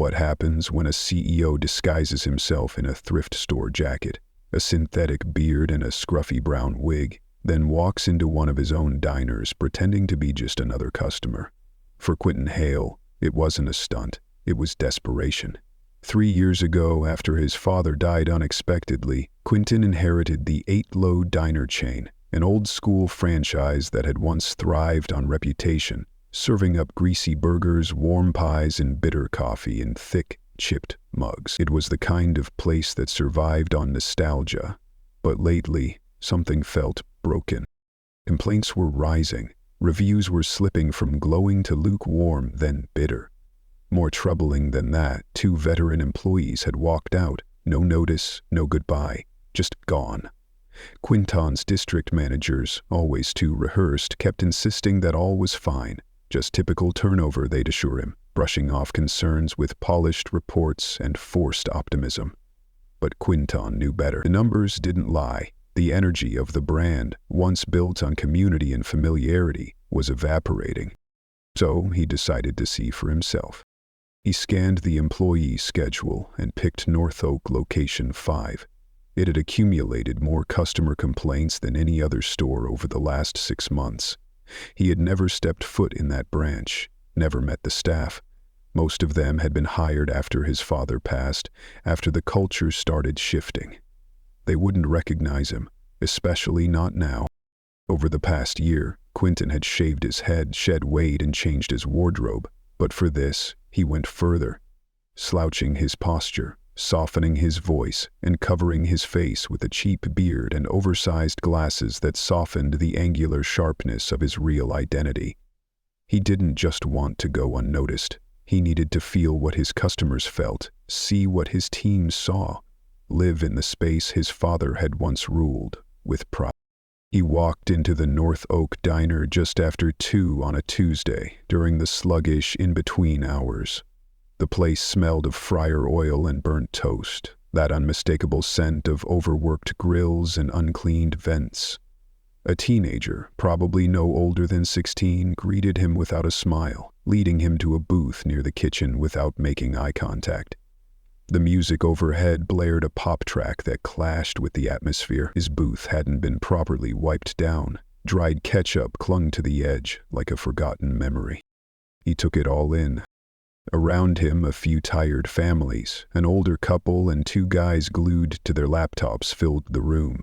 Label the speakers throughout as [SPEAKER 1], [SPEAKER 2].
[SPEAKER 1] What happens when a CEO disguises himself in a thrift store jacket, a synthetic beard and a scruffy brown wig, then walks into one of his own diners pretending to be just another customer? For Quinton Hail, it wasn't a stunt, it was desperation. 3 years ago, after his father died unexpectedly, Quinton inherited the 8 Low Diner chain, an old-school franchise that had once thrived on reputation, serving up greasy burgers, warm pies, and bitter coffee in thick, chipped mugs. It was the kind of place that survived on nostalgia. But lately, something felt broken. Complaints were rising. Reviews were slipping from glowing to lukewarm, then bitter. More troubling than that, 2 veteran employees had walked out. No notice, no goodbye, just gone. Quinton's district managers, always too rehearsed, kept insisting that all was fine. Just typical turnover, they'd assure him, brushing off concerns with polished reports and forced optimism. But Quinton knew better. The numbers didn't lie. The energy of the brand, once built on community and familiarity, was evaporating. So he decided to see for himself. He scanned the employee schedule and picked North Oak Location 5. It had accumulated more customer complaints than any other store over the last 6 months. He had never stepped foot in that branch, never met the staff. Most of them had been hired after his father passed, after the culture started shifting. They wouldn't recognize him, especially not now. Over the past year, Quinton had shaved his head, shed weight, and changed his wardrobe. But for this, he went further, slouching his posture, softening his voice, and covering his face with a cheap beard and oversized glasses that softened the angular sharpness of his real identity. He didn't just want to go unnoticed. He needed to feel what his customers felt, see what his team saw, live in the space his father had once ruled, with pride. He walked into the North Oak Diner just after 2 on a Tuesday, during the sluggish in-between hours. The place smelled of fryer oil and burnt toast, that unmistakable scent of overworked grills and uncleaned vents. A teenager, probably no older than 16, greeted him without a smile, leading him to a booth near the kitchen without making eye contact. The music overhead blared a pop track that clashed with the atmosphere. His booth hadn't been properly wiped down. Dried ketchup clung to the edge like a forgotten memory. He took it all in. Around him, a few tired families, an older couple and 2 guys glued to their laptops filled the room.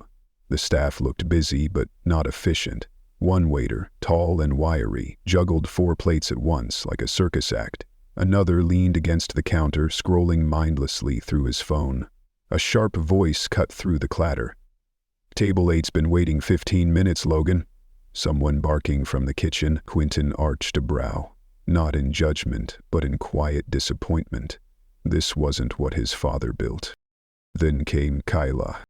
[SPEAKER 1] The staff looked busy but not efficient. One waiter, tall and wiry, juggled 4 plates at once like a circus act. Another leaned against the counter, scrolling mindlessly through his phone. A sharp voice cut through the clatter. "Table 8's been waiting 15 minutes, Logan." Someone barking from the kitchen. Quinton arched a brow, not in judgment, but in quiet disappointment. This wasn't what his father built. Then came Kyla.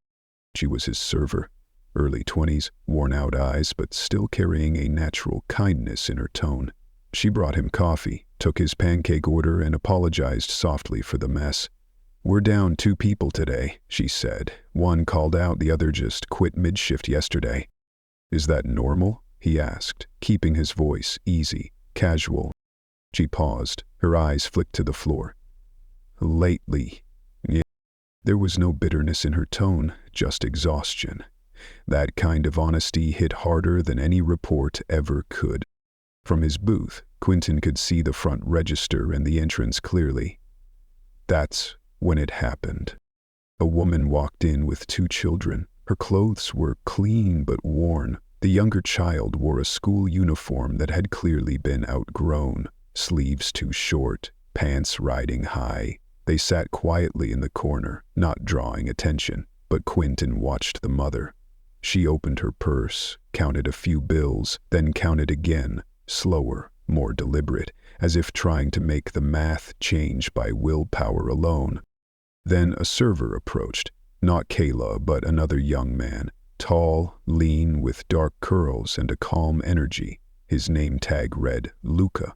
[SPEAKER 1] She was his server, early 20s, worn-out eyes, but still carrying a natural kindness in her tone. She brought him coffee, took his pancake order, and apologized softly for the mess. "We're down 2 people today," she said. "One called out, the other just quit mid-shift yesterday." "Is that normal?" he asked, keeping his voice easy, casual. She paused, her eyes flicked to the floor. "Lately." Yeah. There was no bitterness in her tone, just exhaustion. That kind of honesty hit harder than any report ever could. From his booth, Quinton could see the front register and the entrance clearly. That's when it happened. A woman walked in with 2 children. Her clothes were clean but worn. The younger child wore a school uniform that had clearly been outgrown, sleeves too short, pants riding high. They sat quietly in the corner, not drawing attention, but Quinton watched the mother. She opened her purse, counted a few bills, then counted again, slower, more deliberate, as if trying to make the math change by willpower alone. Then a server approached, not Kayla, but another young man, tall, lean, with dark curls and a calm energy. His name tag read Luca.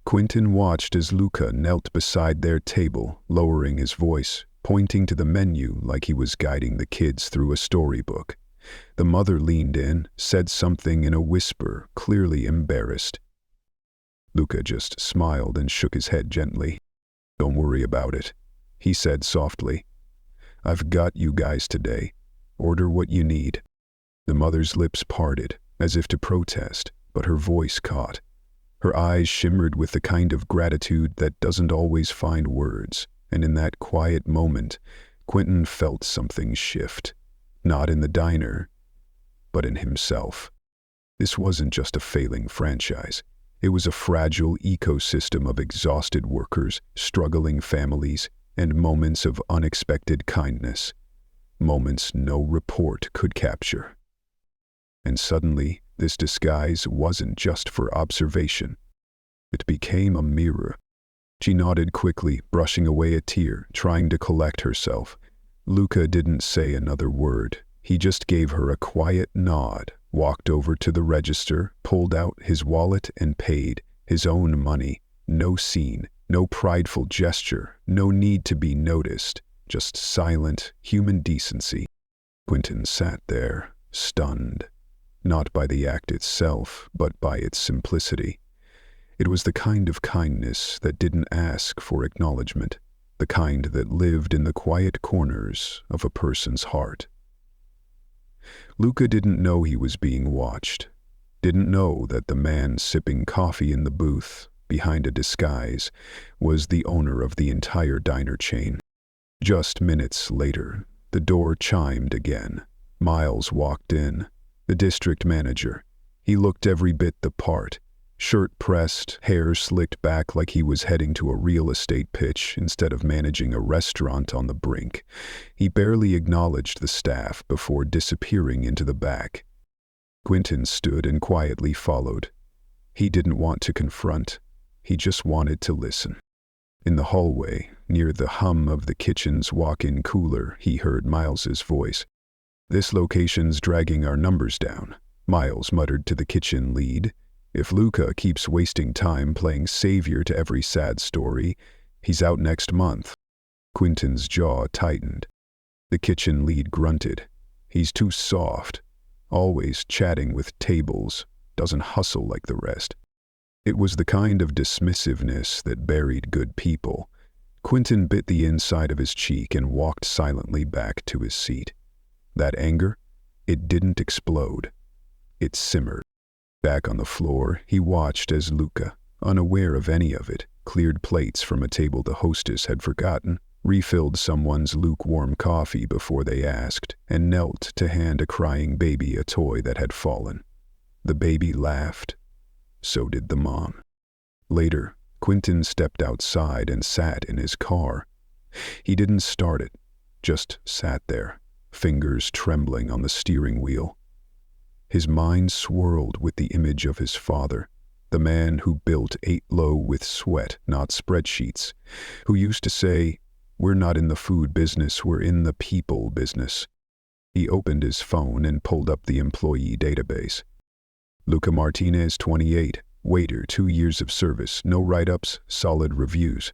[SPEAKER 1] Quinton watched as Luca knelt beside their table, lowering his voice, pointing to the menu like he was guiding the kids through a storybook. The mother leaned in, said something in a whisper, clearly embarrassed. Luca just smiled and shook his head gently. "Don't worry. worry about it," he said softly. "I've got you guys today. Order what you need." The mother's lips parted, as if to protest, but her voice caught. Her eyes shimmered with the kind of gratitude that doesn't always find words, and in that quiet moment, Quinton felt something shift. Not in the diner, but in himself. This wasn't just a failing franchise. It was a fragile ecosystem of exhausted workers, struggling families, and moments of unexpected kindness. Moments no report could capture. And suddenly, this disguise wasn't just for observation. It became a mirror. She nodded quickly, brushing away a tear, trying to collect herself. Luca didn't say another word. He just gave her a quiet nod, walked over to the register, pulled out his wallet and paid, his own money. No scene, no prideful gesture, no need to be noticed, just silent, human decency. Quinton sat there, stunned. Not by the act itself, but by its simplicity. It was the kind of kindness that didn't ask for acknowledgement, the kind that lived in the quiet corners of a person's heart. Luca didn't know he was being watched, didn't know that the man sipping coffee in the booth, behind a disguise, was the owner of the entire diner chain. Just minutes later, the door chimed again. Miles walked in. The district manager. He looked every bit the part. Shirt pressed, hair slicked back like he was heading to a real estate pitch instead of managing a restaurant on the brink. He barely acknowledged the staff before disappearing into the back. Quinton stood and quietly followed. He didn't want to confront. He just wanted to listen. In the hallway, near the hum of the kitchen's walk-in cooler, he heard Miles's voice. "This location's dragging our numbers down," Miles muttered to the kitchen lead. "If Luca keeps wasting time playing savior to every sad story, he's out next month." Quinton's jaw tightened. The kitchen lead grunted. "He's too soft. Always chatting with tables. Doesn't hustle like the rest." It was the kind of dismissiveness that buried good people. Quinton bit the inside of his cheek and walked silently back to his seat. That anger, it didn't explode. It simmered. Back on the floor, he watched as Luca, unaware of any of it, cleared plates from a table the hostess had forgotten, refilled someone's lukewarm coffee before they asked, and knelt to hand a crying baby a toy that had fallen. The baby laughed. So did the mom. Later, Quinton stepped outside and sat in his car. He didn't start it, just sat there, fingers trembling on the steering wheel. His mind swirled with the image of his father, the man who built 8 Low with sweat, not spreadsheets, who used to say, "We're not in the food business, we're in the people business." He opened his phone and pulled up the employee database. Luca Martinez, 28, waiter, 2 years of service, no write-ups, solid reviews.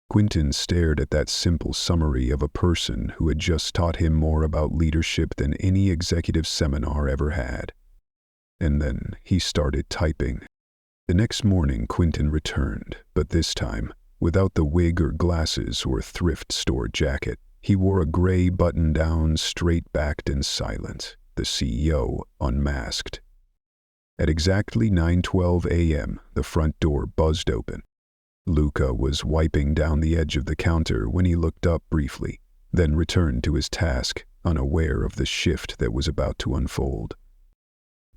[SPEAKER 1] Quinton stared at that simple summary of a person who had just taught him more about leadership than any executive seminar ever had. And then he started typing. The next morning Quinton returned, but this time, without the wig or glasses or thrift store jacket. He wore a gray button-down, straight-backed and silent, the CEO unmasked. At exactly 9:12 a.m., the front door buzzed open. Luca was wiping down the edge of the counter when he looked up briefly, then returned to his task, unaware of the shift that was about to unfold.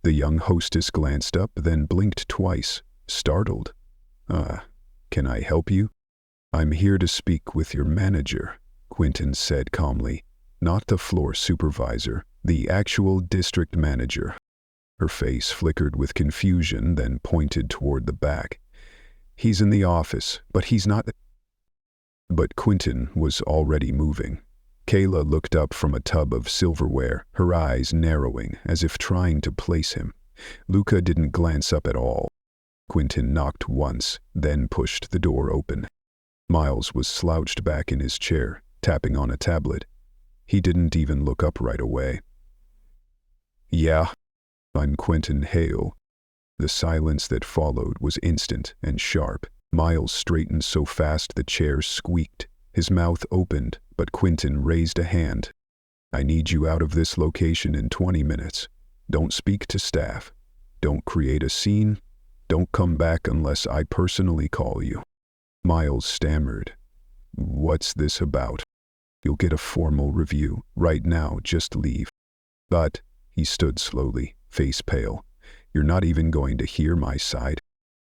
[SPEAKER 1] The young hostess glanced up, then blinked twice, startled. Can I help you?" "I'm here to speak with your manager," Quinton said calmly. "Not the floor supervisor, the actual district manager." Her face flickered with confusion, then pointed toward the back. "He's in the office, but he's not..." But Quinton was already moving. Kayla looked up from a tub of silverware, her eyes narrowing as if trying to place him. Luca didn't glance up at all. Quinton knocked once, then pushed the door open. Miles was slouched back in his chair, tapping on a tablet. He didn't even look up right away. "Yeah, I'm Quinton Hail." The silence that followed was instant and sharp. Miles straightened so fast the chair squeaked. His mouth opened, but Quinton raised a hand. I need you out of this location in 20 minutes. Don't speak to staff. Don't create a scene. Don't come back unless I personally call you. Miles stammered. What's this about? You'll get a formal review. Right now, just leave. But, he stood slowly, face pale. You're not even going to hear my side.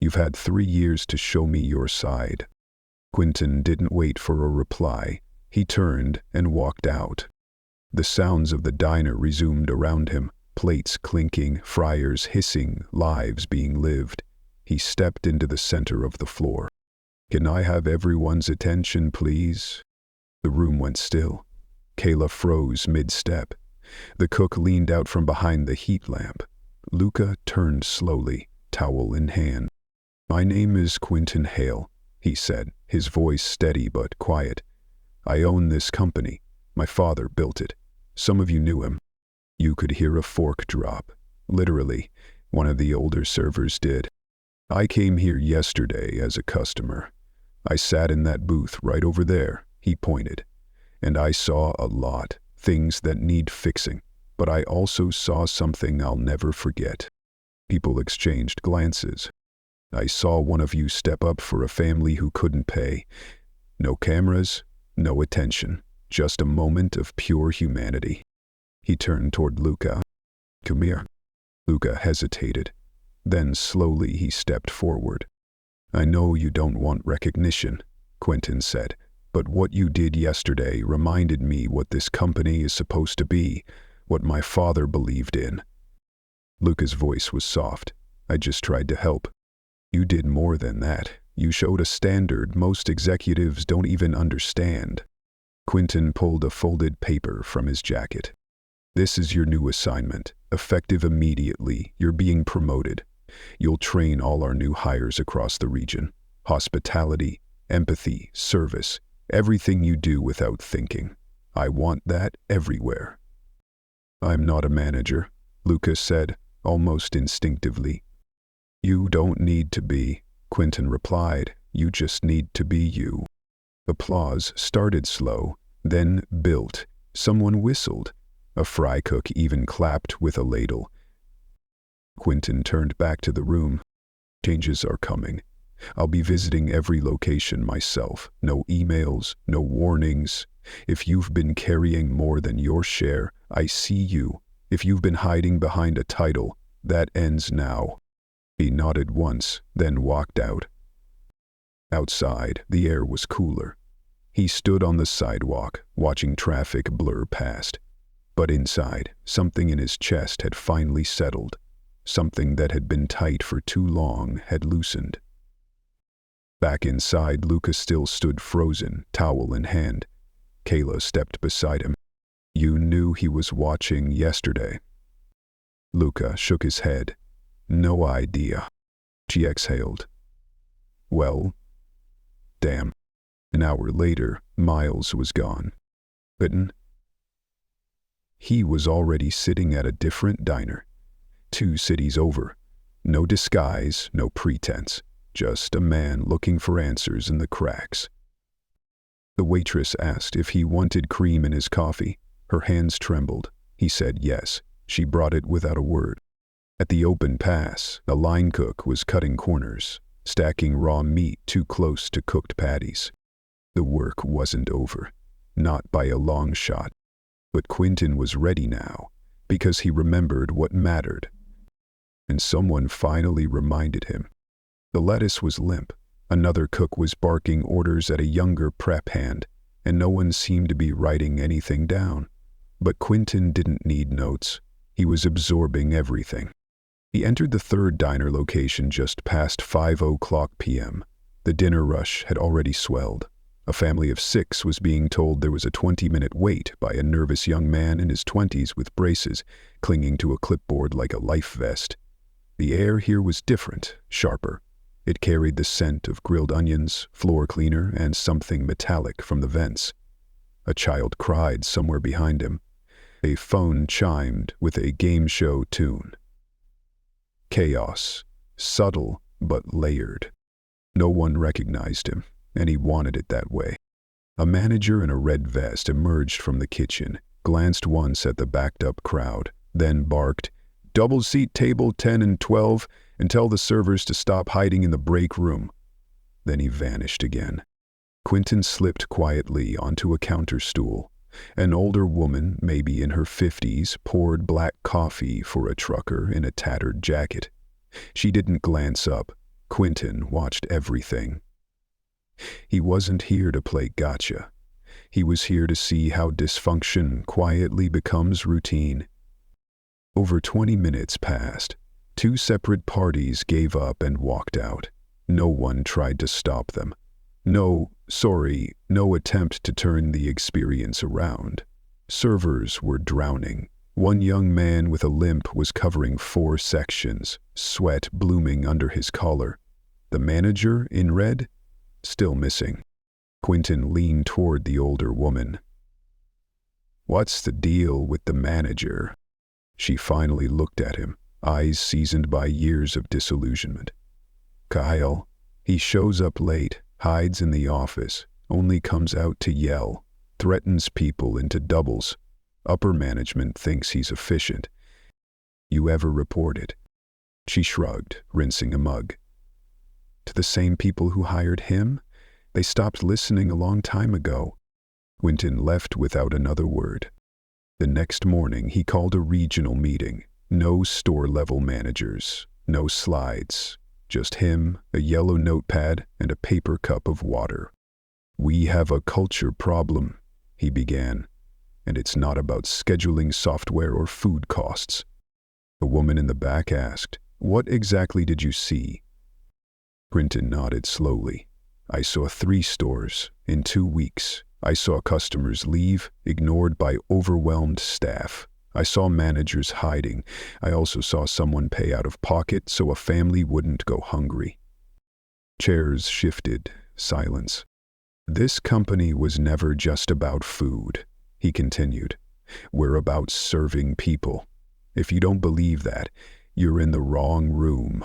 [SPEAKER 1] You've had 3 years to show me your side. Quinton didn't wait for a reply. He turned and walked out. The sounds of the diner resumed around him, plates clinking, fryers hissing, lives being lived. He stepped into the center of the floor. Can I have everyone's attention, please? The room went still. Kayla froze mid-step. The cook leaned out from behind the heat lamp. Luca turned slowly, towel in hand. My name is Quinton Hail, he said, his voice steady but quiet. I own this company. My father built it. Some of you knew him. You could hear a fork drop. Literally, one of the older servers did. I came here yesterday as a customer. I sat in that booth right over there, he pointed, and I saw a lot, things that need fixing, but I also saw something I'll never forget. People exchanged glances. I saw one of you step up for a family who couldn't pay. No cameras, no attention, just a moment of pure humanity. He turned toward Luca. Come here. Luca hesitated. Then slowly he stepped forward. I know you don't want recognition, Quinton said, but what you did yesterday reminded me what this company is supposed to be, what my father believed in. Luca's voice was soft. I just tried to help. You did more than that. You showed a standard most executives don't even understand. Quinton pulled a folded paper from his jacket. This is your new assignment. Effective immediately. You're being promoted. You'll train all our new hires across the region. Hospitality, empathy, service, everything you do without thinking. I want that everywhere. I'm not a manager, Lucas said, almost instinctively. You don't need to be, Quinton replied. You just need to be you. Applause started slow, then built. Someone whistled. A fry cook even clapped with a ladle. Quinton turned back to the room. Changes are coming. I'll be visiting every location myself. No emails, no warnings. If you've been carrying more than your share, I see you. If you've been hiding behind a title, that ends now. He nodded once, then walked out. Outside, the air was cooler. He stood on the sidewalk, watching traffic blur past. But inside, something in his chest had finally settled. Something that had been tight for too long had loosened. Back inside, Lucas still stood frozen, towel in hand. Kayla stepped beside him. You knew he was watching yesterday. Luca shook his head. No idea. She exhaled. Well, damn. An hour later, Miles was gone. Quinton? He was already sitting at a different diner. 2 cities over. No disguise, no pretense. Just a man looking for answers in the cracks. The waitress asked if he wanted cream in his coffee. Her hands trembled. He said yes. She brought it without a word. At the open pass, a line cook was cutting corners, stacking raw meat too close to cooked patties. The work wasn't over. Not by a long shot. But Quinton was ready now, because he remembered what mattered. And someone finally reminded him. The lettuce was limp. Another cook was barking orders at a younger prep hand, and no one seemed to be writing anything down. But Quinton didn't need notes. He was absorbing everything. He entered the 3rd diner location just past 5:00 p.m. The dinner rush had already swelled. A family of 6 was being told there was a 20-minute wait by a nervous young man in his 20s with braces, clinging to a clipboard like a life vest. The air here was different, sharper. It carried the scent of grilled onions, floor cleaner, and something metallic from the vents. A child cried somewhere behind him. A phone chimed with a game show tune. Chaos, subtle but layered. No one recognized him, and he wanted it that way. A manager in a red vest emerged from the kitchen, glanced once at the backed-up crowd, then barked, "Double-seat table 10 and 12, and tell the servers to stop hiding in the break room." Then he vanished again. Quinton slipped quietly onto a counter stool. An older woman, maybe in her 50s, poured black coffee for a trucker in a tattered jacket. She didn't glance up. Quinton watched everything. He wasn't here to play gotcha. He was here to see how dysfunction quietly becomes routine. Over 20 minutes passed. Two separate parties gave up and walked out. No one tried to stop them. No attempt to turn the experience around. Servers were drowning. One young man with a limp was covering 4 sections, sweat blooming under his collar. The manager, in red, still missing. Quinton leaned toward the older woman. "What's the deal with the manager?" She finally looked at him, eyes seasoned by years of disillusionment. "Kyle. He shows up late, hides in the office, only comes out to yell, threatens people into doubles. Upper management thinks he's efficient. You ever report it?" She shrugged, rinsing a mug. "To the same people who hired him? They stopped listening a long time ago." Quinton left without another word. The next morning he called a regional meeting. No store-level managers, no slides. Just him, a yellow notepad, and a paper cup of water. "We have a culture problem," he began, "and it's not about scheduling software or food costs." The woman in the back asked, "What exactly did you see?" Quinton nodded slowly. "I saw 3 stores in 2 weeks. I saw customers leave, ignored by overwhelmed staff. I saw managers hiding. I also saw someone pay out of pocket so a family wouldn't go hungry." Chairs shifted, silence. "This company was never just about food," he continued. "We're about serving people. If you don't believe that, you're in the wrong room."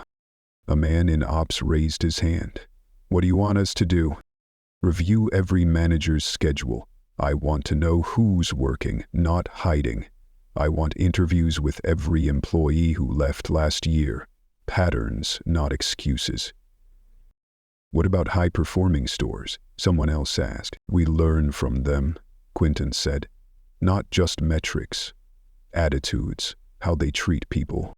[SPEAKER 1] A man in ops raised his hand. "What do you want us to do?" "Review every manager's schedule. I want to know who's working, not hiding. I want interviews with every employee who left last year. Patterns, not excuses." "What about high-performing stores?" someone else asked. "We learn from them," Quinton said. "Not just metrics. Attitudes, how they treat people."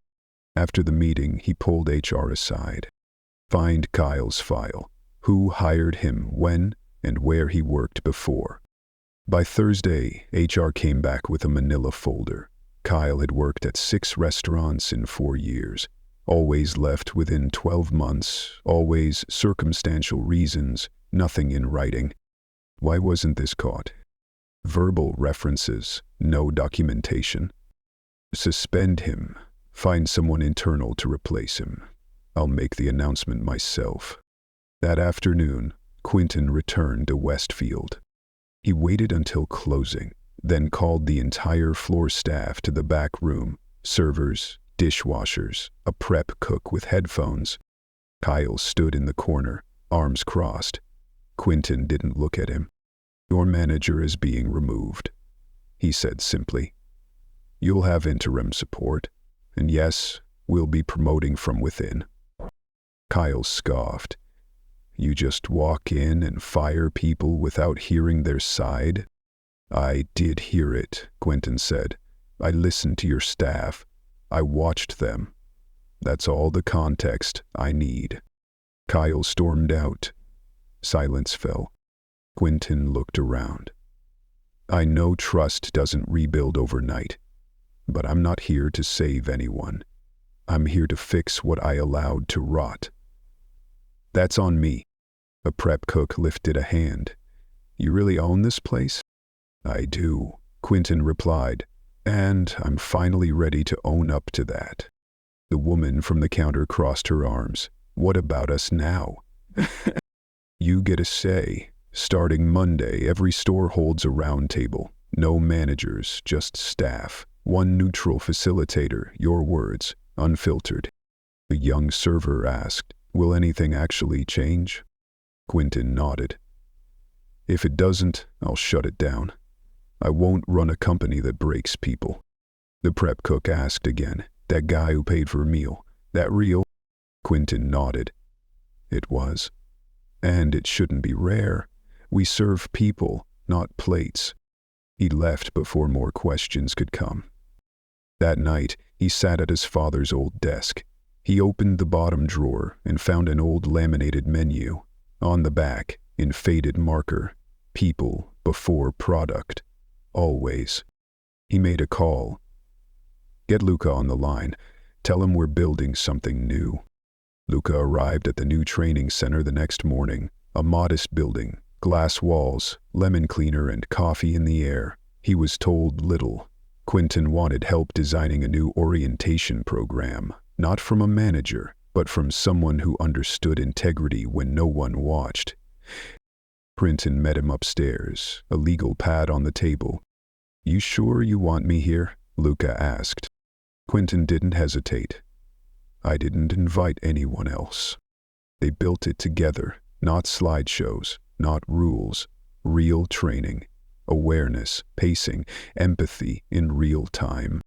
[SPEAKER 1] After the meeting, he pulled HR aside. "Find Kyle's file. Who hired him, when, and where he worked before." By Thursday, HR came back with a manila folder. Kyle had worked at 6 restaurants in 4 years. Always left within 12 months, always circumstantial reasons, nothing in writing. Why wasn't this caught? Verbal references, no documentation. Suspend him. Find someone internal to replace him. I'll make the announcement myself. That afternoon, Quinton returned to Westfield. He waited until closing, then called the entire floor staff to the back room, servers, dishwashers, a prep cook with headphones. Kyle stood in the corner, arms crossed. Quinton didn't look at him. "Your manager is being removed," he said simply. "You'll have interim support, and yes, we'll be promoting from within." Kyle scoffed. "You just walk in and fire people without hearing their side?" "I did hear it," Quinton said. "I listened to your staff. I watched them. That's all the context I need." Kyle stormed out. Silence fell. Quinton looked around. "I know trust doesn't rebuild overnight, but I'm not here to save anyone. I'm here to fix what I allowed to rot." "That's on me." A prep cook lifted a hand. "You really own this place?" "I do," Quinton replied, "and I'm finally ready to own up to that." The woman from the counter crossed her arms. "What about us now?" "You get a say. Starting Monday, every store holds a round table. No managers, just staff. One neutral facilitator, your words, unfiltered." The young server asked, Will anything actually change? Quinton nodded. If it doesn't, I'll shut it down. I won't run a company that breaks people. The prep cook asked again. That guy who paid for a meal, that real? Quinton nodded. It was. And it shouldn't be rare. We serve people, not plates. He left before more questions could come. That night, he sat at his father's old desk. He opened the bottom drawer and found an old laminated menu. On the back, in faded marker, people before product. Always. He made a call. Get Luca on the line. Tell him we're building something new. Luca arrived at the new training center the next morning, a modest building, glass walls, lemon cleaner and coffee in the air. He was told little. Quinton wanted help designing a new orientation program, not from a manager, but from someone who understood integrity when no one watched. Quinton met him upstairs, a legal pad on the table. You sure you want me here? Luca asked. Quinton didn't hesitate. I didn't invite anyone else. They built it together, not slideshows, not rules, real training, awareness, pacing, empathy in real time.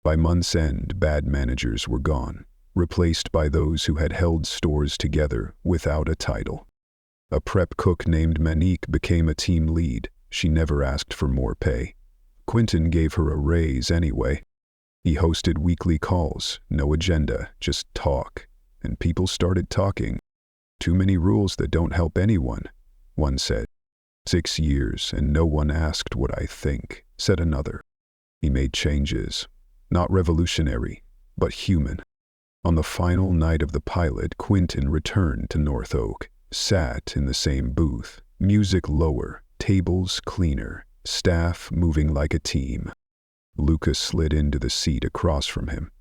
[SPEAKER 1] By month's end, bad managers were gone, replaced by those who had held stores together without a title. A prep cook named Monique became a team lead. She never asked for more pay. Quinton gave her a raise anyway. He hosted weekly calls, no agenda, just talk. And people started talking. Too many rules that don't help anyone, one said. 6 years and no one asked what I think, said another. He made changes, not revolutionary, but human. On the final night of the pilot, Quinton returned to North Oak, sat in the same booth, music lower, tables cleaner, staff moving like a team. Lucas slid into the seat across from him.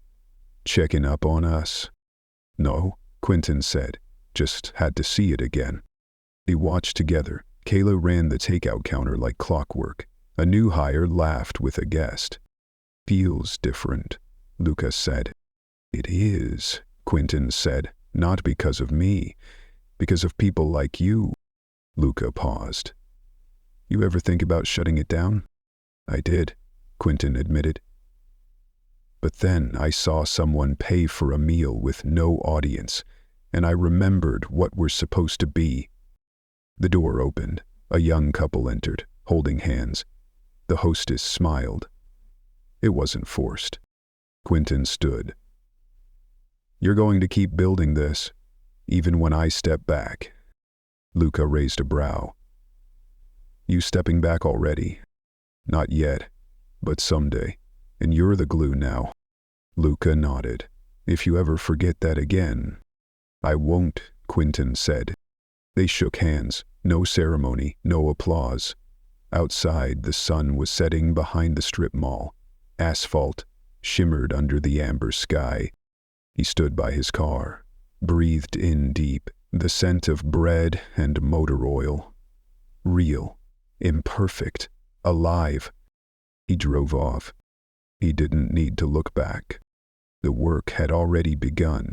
[SPEAKER 1] Checking up on us? No, Quinton said, just had to see it again. They watched together. Kayla ran the takeout counter like clockwork. A new hire laughed with a guest. Feels different, Lucas said. It is, Quinton said, not because of me, because of people like you. Luca paused. You ever think about shutting it down? I did, Quinton admitted. But then I saw someone pay for a meal with no audience, and I remembered what we're supposed to be. The door opened. A young couple entered, holding hands. The hostess smiled. It wasn't forced. Quinton stood. You're going to keep building this, even when I step back. Luca raised a brow. You stepping back already? Not yet, but someday. And you're the glue now. Luca nodded. If you ever forget that again. I won't, Quinton said. They shook hands. No ceremony, no applause. Outside, the sun was setting behind the strip mall. Asphalt shimmered under the amber sky. He stood by his car, breathed in deep, the scent of bread and motor oil. Real, imperfect, alive. He drove off. He didn't need to look back. The work had already begun.